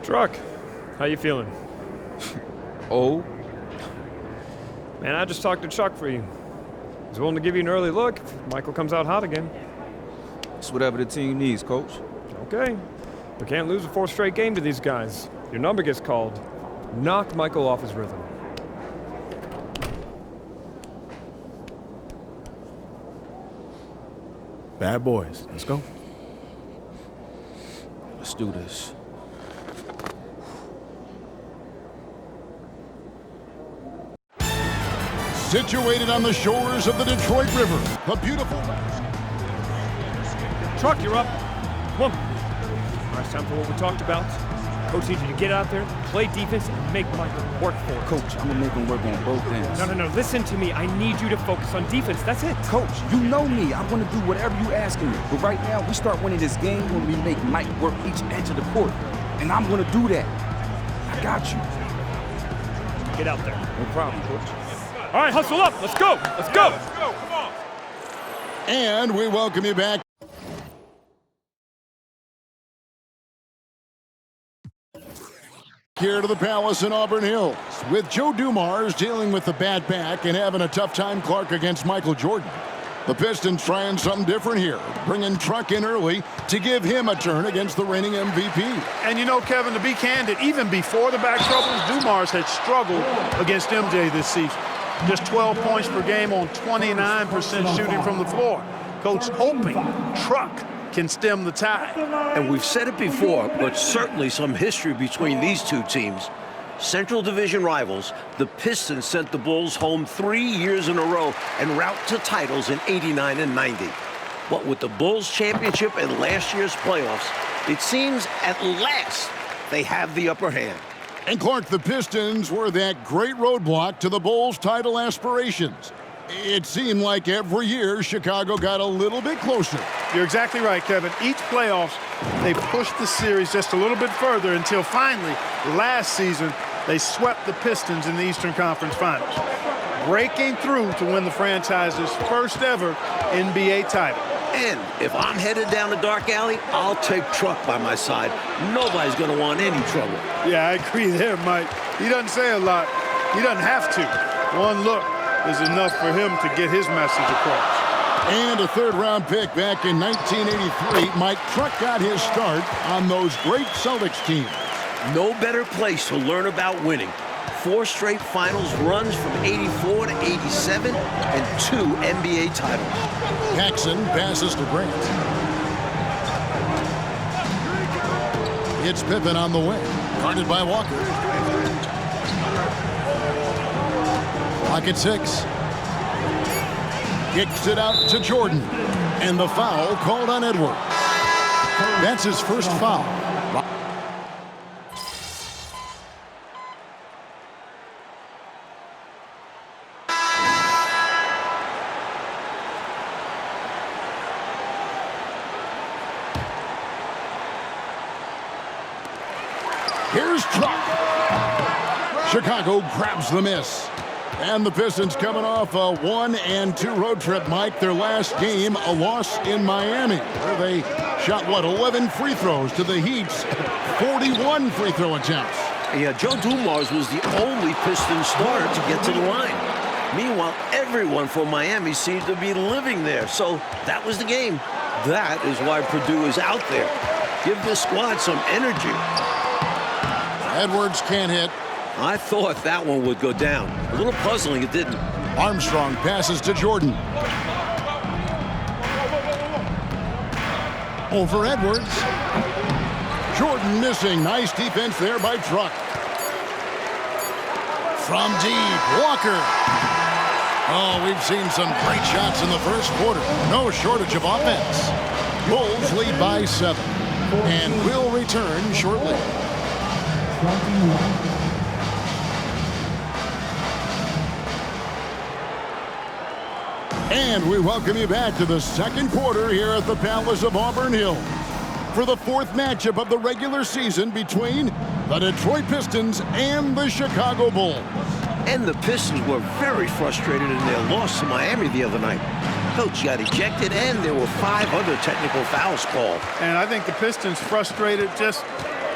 Truck, how you feeling? Oh? Man, I just talked to Chuck for you. He's willing to give you an early look if Michael comes out hot again. It's whatever the team needs, Coach. Okay. We can't lose a fourth straight game to these guys. Your number gets called. Knock Michael off his rhythm. Bad boys. Let's go. Let's do this. Situated on the shores of the Detroit River, the beautiful... Truck, you're up. Come on. All right, it's time for what we talked about. Coach needs you to get out there, play defense, and make Michael work for it. Coach, I'm going to make him work on both ends. No. Listen to me. I need you to focus on defense. That's it. Coach, you know me. I'm going to do whatever you asking me. But right now, we start winning this game when we make Mike work each edge of the court. And I'm going to do that. I got you. Get out there. No problem, Coach. All right, hustle up. Let's go. Let's go. Let's go. Come on. And we welcome you back. Here to the Palace in Auburn Hills, with Joe Dumars dealing with the bad back and having a tough time, Clark, against Michael Jordan. The Pistons trying something different here, bringing Truck in early to give him a turn against the reigning MVP. And you know, Kevin, to be candid, even before the back troubles, Dumars had struggled against MJ this season. Just 12 points per game on 29% shooting from the floor. Coach hoping Truck can stem the tide. And we've said it before, but certainly some history between these two teams. Central Division rivals, the Pistons sent the Bulls home 3 years in a row en route to titles in '89 and '90. But with the Bulls championship and last year's playoffs, it seems at last they have the upper hand. And Clark, the Pistons were that great roadblock to the Bulls' title aspirations. It seemed like every year Chicago got a little bit closer. You're exactly right, Kevin. Each playoffs, they pushed the series just a little bit further until finally, last season, they swept the Pistons in the Eastern Conference Finals, breaking through to win the franchise's first ever NBA title. And if I'm headed down the dark alley, I'll take Truck by my side. Nobody's going to want any trouble. Yeah, I agree there, Mike. He doesn't say a lot. He doesn't have to. One look is enough for him to get his message across. And a third-round pick back in 1983, Mike Truck got his start on those great Celtics teams. No better place to learn about winning. 4 straight finals runs from '84 to '87 and 2 NBA titles. Paxson passes to Grant. It's Pippen on the wing, guarded by Walker. Clock at 6. Kicks it out to Jordan, and the foul called on Edwards. That's his first foul. Here's Truck. Chicago grabs the miss. And the Pistons coming off a 1-2 road trip, Mike. Their last game, a loss in Miami, where they shot, 11 free throws to the Heat's 41 free throw attempts. Yeah, Joe Dumars was the only Pistons starter to get to the line. Meanwhile, everyone from Miami seemed to be living there. So that was the game. That is why Purdue is out there. Give this squad some energy. Edwards can't hit. I thought that one would go down. A little puzzling, it didn't. Armstrong passes to Jordan. Over Edwards. Jordan missing. Nice defense there by Truck. From deep, Walker. Oh, we've seen some great shots in the first quarter. No shortage of offense. Bulls lead by 7 and will return shortly. And we welcome you back to the second quarter here at the Palace of Auburn Hills for the 4th matchup of the regular season between the Detroit Pistons and the Chicago Bulls. And the Pistons were very frustrated in their loss to Miami the other night. Coach got ejected, and there were 5 other technical fouls called. And I think the Pistons frustrated just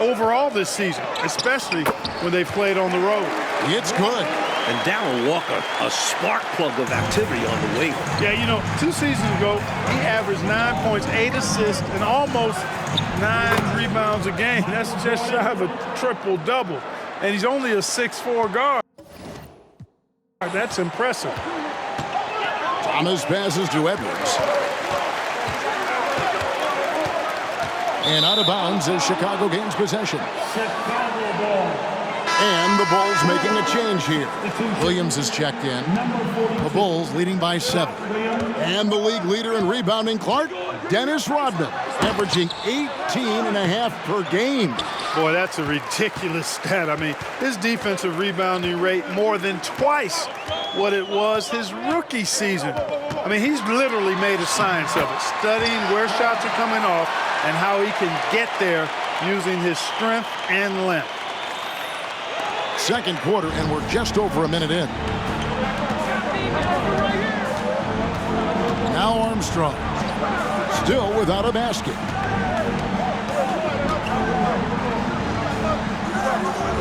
overall this season, especially when they've played on the road. It's good. And Darren Walker, a spark plug of activity on the wing. Yeah, you know, 2 seasons ago, he averaged 9 points, 8 assists, and almost 9 rebounds a game. That's just shy of a triple-double. And he's only a 6'4" guard. That's impressive. Thomas passes to Edwards. And out of bounds as Chicago gains possession. And the Bulls making a change here. Williams is checked in. The Bulls leading by 7. And the league leader in rebounding, Clark, Dennis Rodman, averaging 18.5 per game. Boy, that's a ridiculous stat. I mean, his defensive rebounding rate more than twice what it was his rookie season. I mean, he's literally made a science of it, studying where shots are coming off and how he can get there using his strength and length. Second quarter, and we're just over a minute in. Now Armstrong, still without a basket.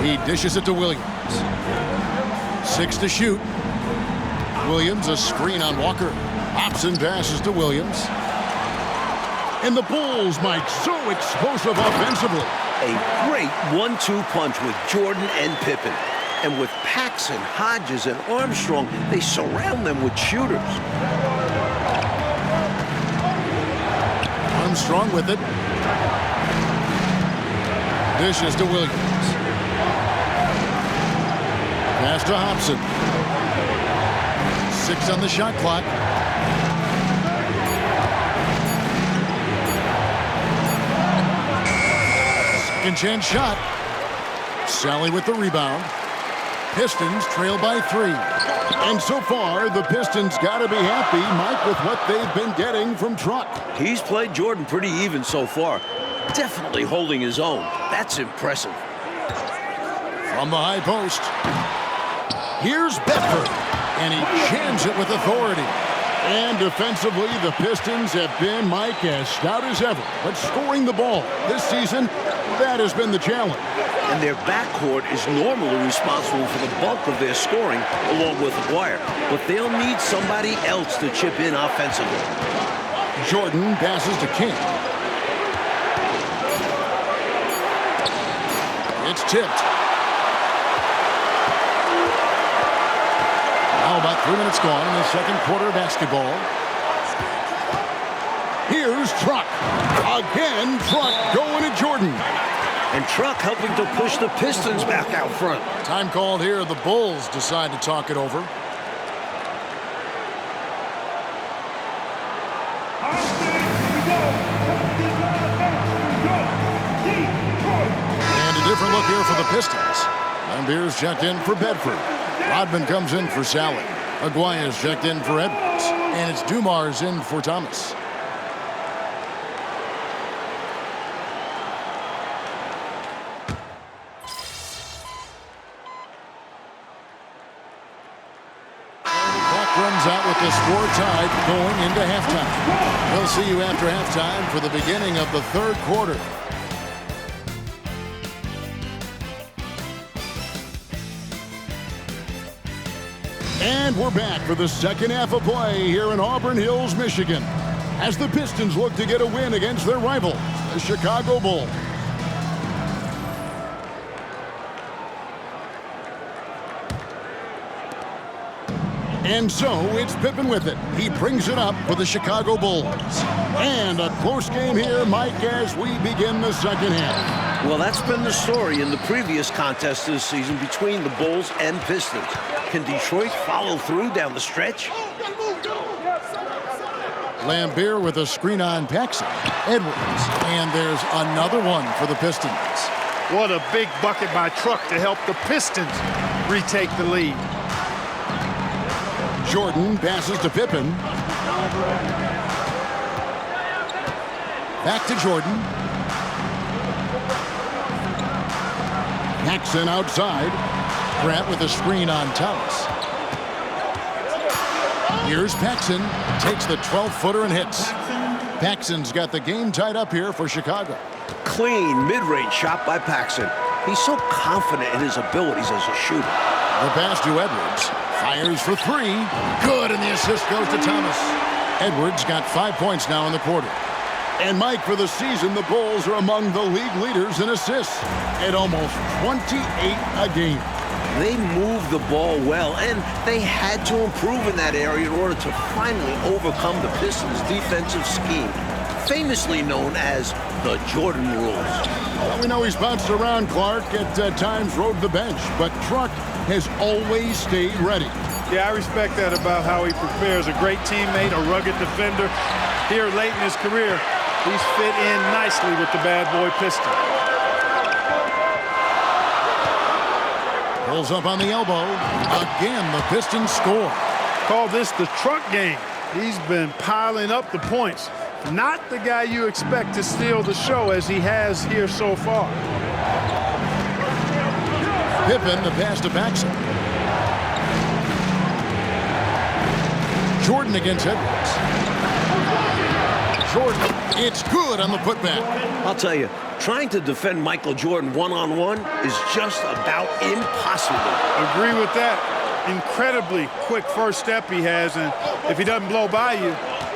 He dishes it to Williams. 6 to shoot. Williams, a screen on Walker. Hobson passes to Williams. And the Bulls, Mike, so explosive offensively. A great 1-2 punch with Jordan and Pippen. And with Paxson, Hodges, and Armstrong, they surround them with shooters. Armstrong with it. Dishes to Williams. Pass to Hobson. 6 on the shot clock. Second chance shot. Sally with the rebound. Pistons trail by 3. And so far, the Pistons got to be happy, Mike, with what they've been getting from Truck. He's played Jordan pretty even so far. Definitely holding his own. That's impressive. From the high post. Here's Bedford. And he jams it with authority. And defensively, the Pistons have been, Mike, as stout as ever. But scoring the ball this season, that has been the challenge. And their backcourt is normally responsible for the bulk of their scoring, along with Aguirre. But they'll need somebody else to chip in offensively. Jordan passes to King. It's tipped. Now about 3 minutes gone in the second quarter of basketball. Here's Truck. Again, Truck going to Jordan. And Truck helping to push the Pistons back out front. Time called here. The Bulls decide to talk it over. And a different look here for the Pistons. Lambeer's checked in for Bedford. Rodman comes in for Sally. Aguirre's checked in for Edwards. And it's Dumar's in for Thomas. Runs out with the score tied going into halftime. We'll see you after halftime for the beginning of the third quarter. And we're back for the second half of play here in Auburn Hills, Michigan, as the Pistons look to get a win against their rival, the Chicago Bulls. And so it's Pippen with it. He brings it up for the Chicago Bulls. And a close game here, Mike, as we begin the second half. Well, that's been the story in the previous contest this season between the Bulls and Pistons. Can Detroit follow through down the stretch? Lambeer with a screen on Paxson. Edwards. And there's another one for the Pistons. What a big bucket by Truck to help the Pistons retake the lead. Jordan passes to Pippen. Back to Jordan. Paxson outside. Grant with a screen on Thomas. Here's Paxson. Takes the 12-footer and hits. Paxson's got the game tied up here for Chicago. clean mid-range shot by Paxson. He's so confident in his abilities as a shooter. The pass to Edwards. Fires for three. Good, and the assist goes to Thomas. Edwards got 5 points now in the quarter. And Mike, for the season, the Bulls are among the league leaders in assists at almost 28 a game. They moved the ball well, and they had to improve in that area in order to finally overcome the Pistons' defensive scheme, famously known as the Jordan rules. Well, we know he's bounced around, Clark, at times rode the bench, but Truck has always stayed ready. Yeah, I respect that about how he prepares. A great teammate, a rugged defender. Here late in his career, he's fit in nicely with the bad boy Pistons. Pulls up on the elbow. Again, the Pistons score. Call this the truck game. He's been piling up the points. Not the guy you expect to steal the show as he has here so far. Pippen, the pass to Paxson. Jordan against Edwards. Jordan, it's good on the putback. I'll tell you, trying to defend Michael Jordan one-on-one is just about impossible. Agree with that. Incredibly quick first step he has, and if he doesn't blow by you,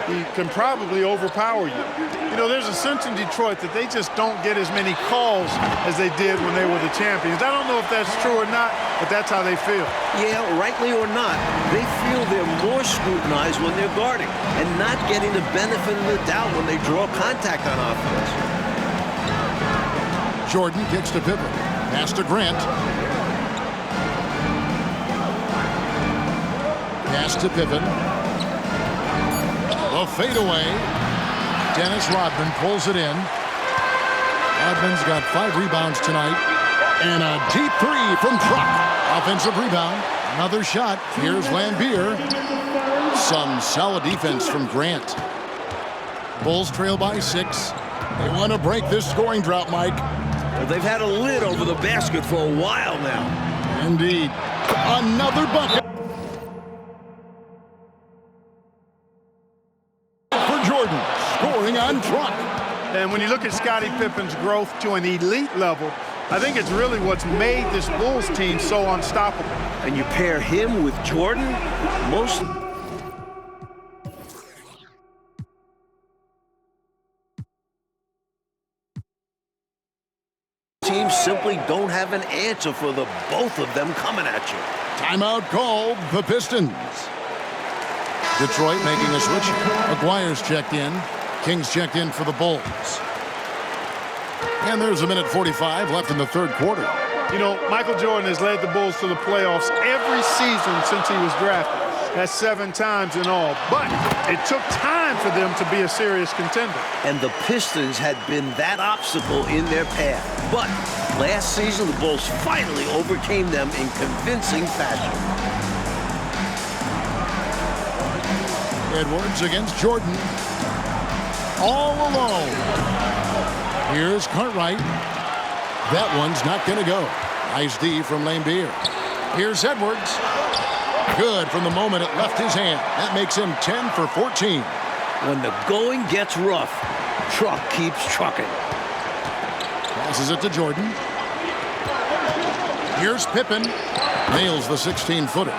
he can probably overpower you. You know, there's a sense in Detroit that they just don't get as many calls as they did when they were the champions. I don't know if that's true or not, but that's how they feel. Yeah, rightly or not, they feel they're more scrutinized when they're guarding and not getting the benefit of the doubt when they draw contact on offense. Jordan kicks to Pippen. Pass to Grant. Pass to Pippen. The fadeaway. Dennis Rodman pulls it in. Rodman's got 5 rebounds tonight. And a deep three from Truck. Offensive rebound. Another shot. Here's Lambier. Some solid defense from Grant. Bulls trail by 6. They want to break this scoring drought, Mike. Well, they've had a lid over the basket for a while now. Indeed. Another bucket. For Jordan, scoring on Truck. And when you look at Scottie Pippen's growth to an elite level, I think it's really what's made this Bulls team so unstoppable. And you pair him with Jordan, most teams simply don't have an answer for the both of them coming at you. Timeout called, the Pistons. Detroit making a switch. Aguirre's checked in. Kings checked in for the Bulls. And there's a minute 45 left in the third quarter. You know, Michael Jordan has led the Bulls to the playoffs every season since he was drafted. That's 7 times in all. But it took time for them to be a serious contender. And the Pistons had been that obstacle in their path. But last season, the Bulls finally overcame them in convincing fashion. Edwards against Jordan. All alone. Here's Cartwright. That one's not going to go. Nice D from Lambier. Here's Edwards. Good from the moment it left his hand. That makes him 10 for 14. When the going gets rough, Truck keeps trucking. Passes it to Jordan. Here's Pippen. Nails the 16-footer.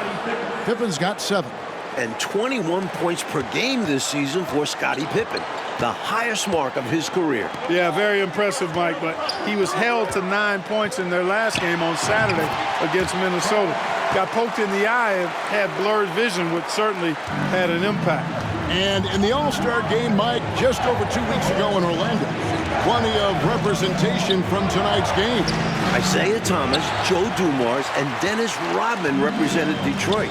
Pippen's got 7. And 21 points per game this season for Scottie Pippen, the highest mark of his career. Yeah, very impressive, Mike, but he was held to 9 points in their last game on Saturday against Minnesota. Got poked in the eye and had blurred vision, which certainly had an impact. And in the All-Star game, Mike, just over 2 weeks ago in Orlando, plenty of representation from tonight's game. Isaiah Thomas, Joe Dumars, and Dennis Rodman represented Detroit.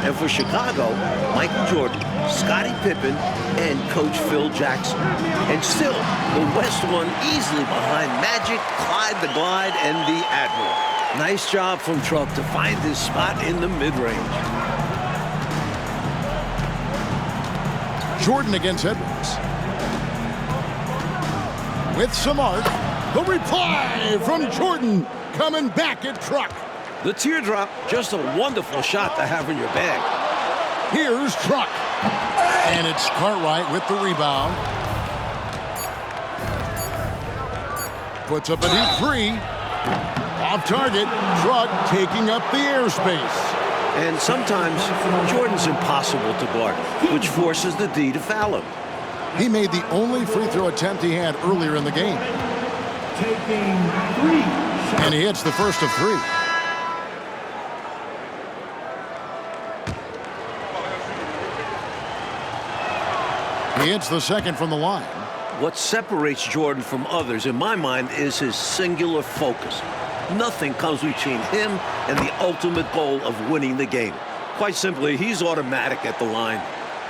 And for Chicago, Michael Jordan, Scottie Pippen, and Coach Phil Jackson. And still, the West won easily behind Magic, Clyde the Glide, and the Admiral. Nice job from Truck to find his spot in the mid-range. Jordan against Edwards. With some art, the reply from Jordan coming back at Truck. The teardrop, just a wonderful shot to have in your bag. Here's Truck. And it's Cartwright with the rebound. puts up a deep three. Off target, Truck taking up the airspace. And sometimes Jordan's impossible to guard, which forces the D to foul him. He made the only free throw attempt he had earlier in the game. And he hits the first of three. He hits the second from the line. What separates Jordan from others, in my mind, is his singular focus. Nothing comes between him and the ultimate goal of winning the game. Quite simply, he's automatic at the line.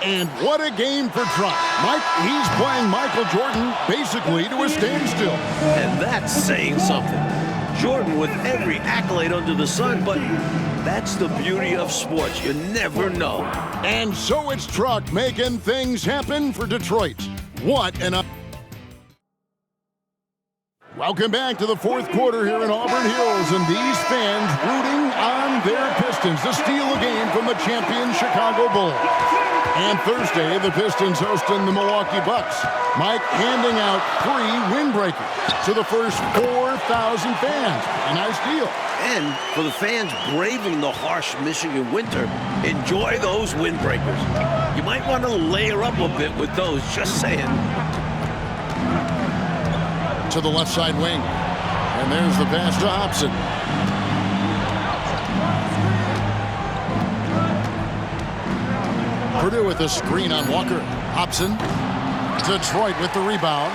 And what a game for Truck. Mike, he's playing Michael Jordan basically to a standstill. And that's saying something. Jordan with every accolade under the sun, but that's the beauty of sports. You never know. And so it's Truck making things happen for Detroit. What an... Welcome back to the fourth quarter here in Auburn Hills, and these fans rooting on their Pistons to steal a game from the champion Chicago Bulls. And Thursday, the Pistons hosting the Milwaukee Bucks. Mike handing out 3 windbreakers to the first 4,000 fans. A nice deal. And for the fans braving the harsh Michigan winter, enjoy those windbreakers. You might want to layer up a bit with those, just saying. To the left side wing. And there's the pass to Hobson. Purdue with a screen on Walker. Hobson. Detroit with the rebound.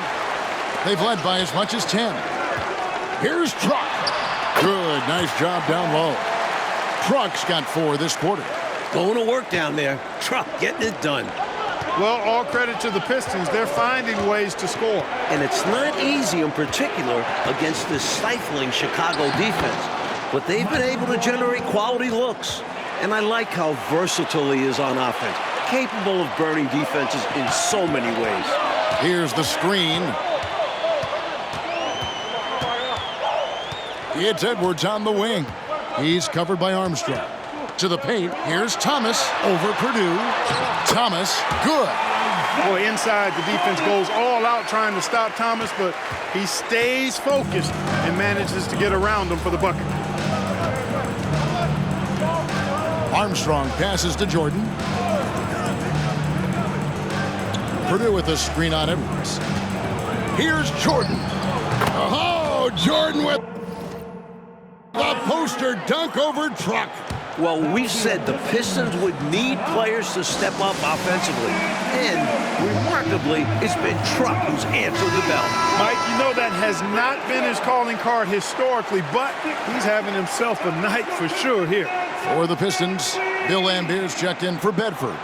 They've led by as much as 10. Here's Truck. Good, nice job down low. Truck's got 4 this quarter. Going to work down there. Truck getting it done. Well, all credit to the Pistons. They're finding ways to score. And it's not easy in particular against this stifling Chicago defense. But they've been able to generate quality looks. And I like how versatile he is on offense. Capable of burning defenses in so many ways. Here's the screen. It's Edwards on the wing. He's covered by Armstrong. To the paint, here's Thomas over Purdue. Thomas, good. Boy, inside, the defense goes all out trying to stop Thomas, but he stays focused and manages to get around him for the bucket. Armstrong passes to Jordan. Purdue with a screen on Edwards. Here's Jordan. Oh, Jordan with the poster dunk over Truck. Well, we said the Pistons would need players to step up offensively. And remarkably, it's been Truck who's answered the bell. Mike, you know that has not been his calling card historically, but he's having himself a night for sure here. For the Pistons, Bill Lambert's checked in for Bedford.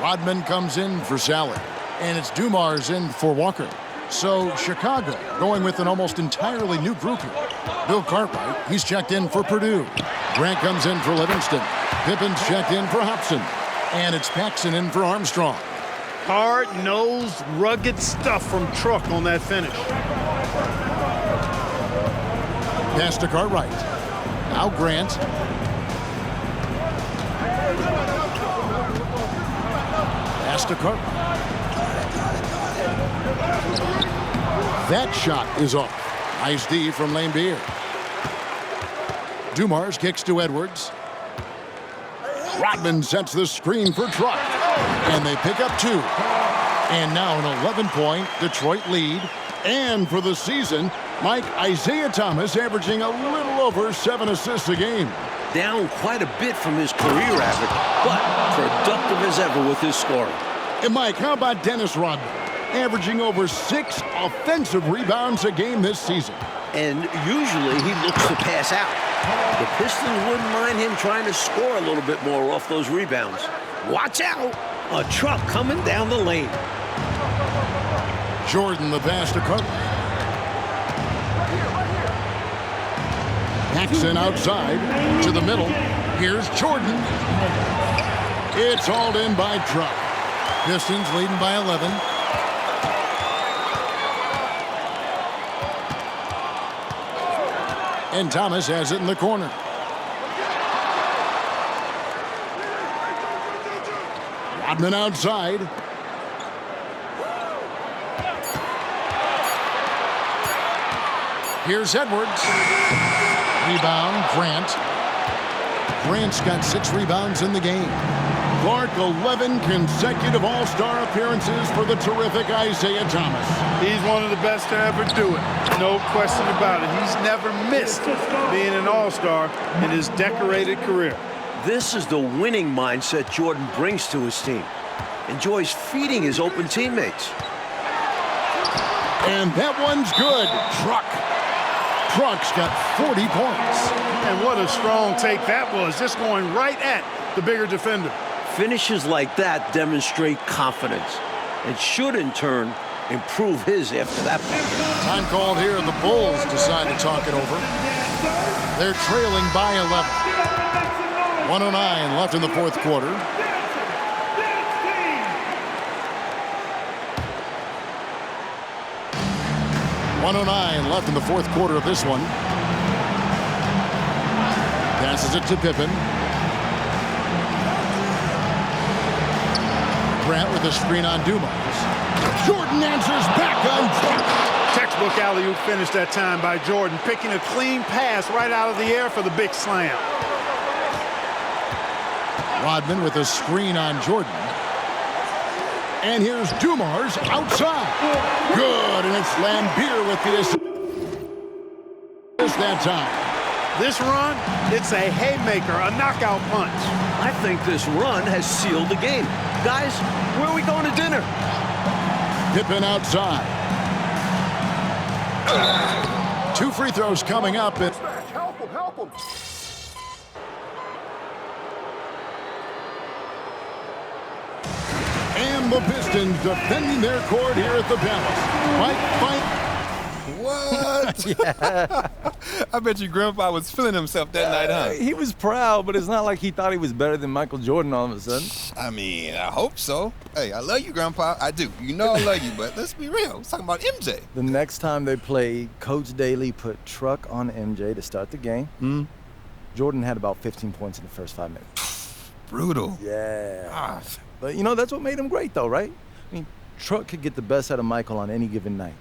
Rodman comes in for Salad. And it's Dumars in for Walker. So Chicago going with an almost entirely new group here. Bill Cartwright, he's checked in for Purdue. Grant comes in for Livingston. Pippin's checked in for Hobson. And it's Paxson in for Armstrong. Hard-nosed, rugged stuff from Truck on that finish. Pass to Cartwright. Now Grant. Pass to Cartwright. That shot is off. Nice D from Lambeer. Dumars kicks to Edwards. Rodman sets the screen for Truck. And they pick up 2. And now an 11-point Detroit lead. And for the season, Mike, Isaiah Thomas averaging a little over 7 assists a game. Down quite a bit from his career average, but productive as ever with his scoring. And Mike, how about Dennis Rodman? Averaging over 6 offensive rebounds a game this season. And usually he looks to pass out. The Pistons wouldn't mind him trying to score a little bit more off those rebounds. Watch out! A Truck coming down the lane. Jordan the pass to Cartwright. Paxson outside to the middle. Here's Jordan. It's hauled in by Truck. Pistons leading by 11. And Thomas has it in the corner. Rodman outside. Here's Edwards. Rebound, Grant. Grant's got 6 rebounds in the game. Clark, 11 consecutive All-Star appearances for the terrific Isaiah Thomas. He's one of the best to ever do it. No question about it. He's never missed being an All-Star in his decorated career. This is the winning mindset Jordan brings to his team. Enjoys feeding his open teammates. And that one's good. Truck's got 40 points. And what a strong take that was, just going right at the bigger defender. Finishes like that demonstrate confidence and should, in turn, improve his after that point. Time called here. The Bulls decide to talk it over. They're trailing by 11. 109 left in the fourth quarter. .109 left in the fourth quarter of this one. Passes it to Pippen. Grant with a screen on Dumas. Jordan answers back on track. Textbook alley-oop finish that time by Jordan, picking a clean pass right out of the air for the big slam. Rodman with a screen on Jordan. And here's Dumars outside. Good, and it's Lambeer with the assist that time. This run, it's a haymaker, a knockout punch. I think this run has sealed the game. Guys, where are we going to dinner? Pippen outside. 2 free throws coming up. Help him. And the Pistons defending their court here at the Palace. Fight. What? Yeah. I bet you Grandpa was feeling himself that night, huh? He was proud, but it's not like he thought he was better than Michael Jordan all of a sudden. I mean, I hope so. Hey, I love you, Grandpa. I do. You know I love you, but let's be real. We're talking about MJ. The next time they played, Coach Daly put Truck on MJ to start the game. Jordan had about 15 points in the first 5 minutes. Brutal. Yeah. Ah. But, you know, that's what made him great, though, right? I mean, Truck could get the best out of Michael on any given night.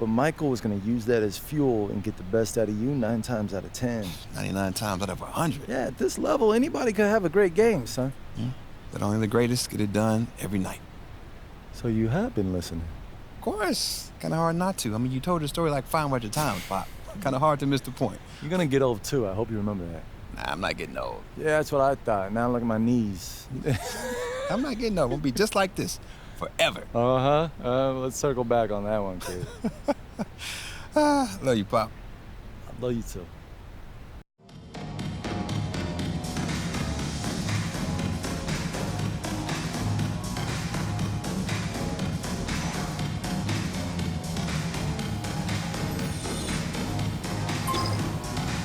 But Michael was going to use that as fuel and get the best out of you 9 times out of 10. 99 times out of 100. Yeah, at this level, anybody could have a great game, son. But only the greatest get it done every night. So you have been listening. Of course. Kind of hard not to. I mean, you told the story like 500 times, Pop. Kind of hard to miss the point. You're going to get old, too. I hope you remember that. Nah, I'm not getting old. Yeah, that's what I thought. Now look at my knees. I'm not getting old. We'll be just like this forever. Let's circle back on that one, kid. Love you, Pop. I love you, too.